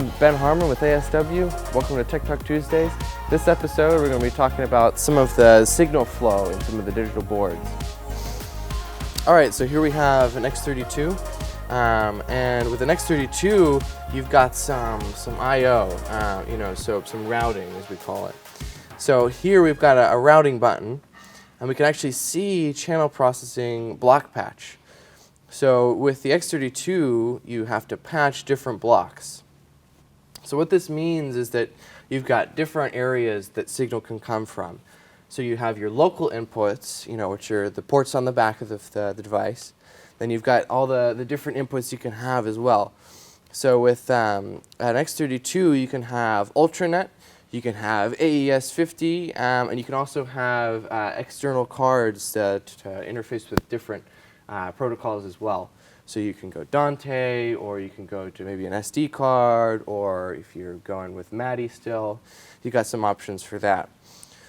I'm Ben Harmon with ASW. Welcome to Tech Talk Tuesdays. This episode, we're going to be talking about some of the signal flow in some of the digital boards. All right, so here we have an X32, and with an X32, you've got some I/O, so some routing, as we call it. So here we've got a routing button, and we can actually see channel processing block patch. So with the X32, you have to patch different blocks. So what this means is that you've got different areas that signal can come from. So you have your local inputs, which are the ports on the back of the device. Then you've got all the different inputs you can have as well. So with an X32, you can have Ultranet, you can have AES-50, and you can also have external cards to interface with different protocols as well. So you can go Dante, or you can go to maybe an SD card, or if you're going with MADI still, you've got some options for that.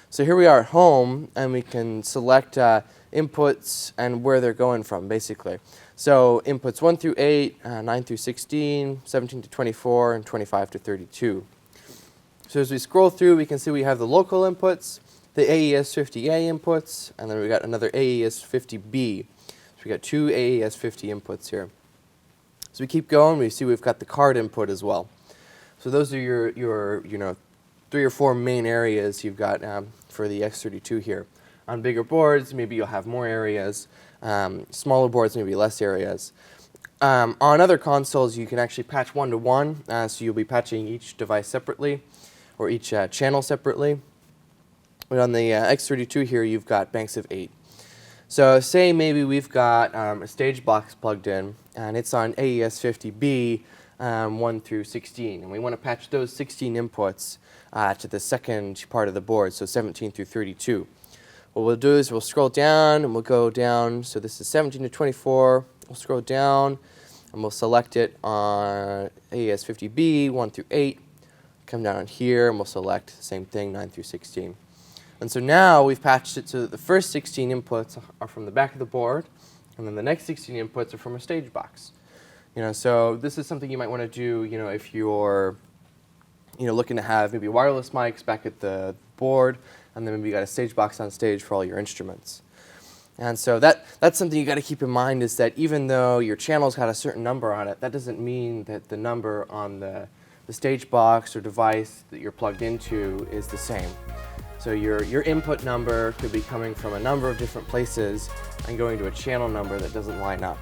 So here we are at home, and we can select inputs and where they're going from, basically. So inputs 1 through 8, 9 through 16, 17 to 24, and 25 to 32. So as we scroll through, we can see we have the local inputs, the AES-50A inputs, and then we've got another AES-50B. So we've got two AES-50 inputs here. So we keep going, we see we've got the card input as well. So those are your 3 or 4 main areas you've got for the X32 here. On bigger boards, maybe you'll have more areas. Smaller boards, maybe less areas. On other consoles, you can actually patch one-to-one, so you'll be patching each device separately, or each channel separately. But on the X32 here, you've got banks of 8. So say maybe we've got a stage box plugged in, and it's on AES-50B 1 through 16, and we want to patch those 16 inputs to the second part of the board, so 17 through 32. What we'll do is we'll scroll down, and we'll go down, so this is 17 to 24, we'll scroll down, and we'll select it on AES-50B 1 through 8, come down here, and we'll select the same thing, 9 through 16. And so now we've patched it so that the first 16 inputs are from the back of the board, and then the next 16 inputs are from a stage box. So this is something you might want to do, if you're, looking to have maybe wireless mics back at the board, and then maybe you got a stage box on stage for all your instruments. And so that's something you got to keep in mind, is that even though your channel's got a certain number on it, that doesn't mean that the number on the stage box or device that you're plugged into is the same. So your input number could be coming from a number of different places and going to a channel number that doesn't line up.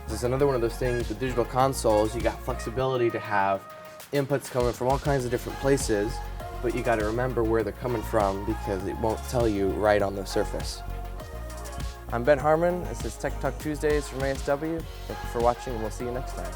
This is another one of those things with digital consoles. You got flexibility to have inputs coming from all kinds of different places, but you got to remember where they're coming from because it won't tell you right on the surface. I'm Ben Harmon. This is Tech Talk Tuesdays from ASW. Thank you for watching, and we'll see you next time.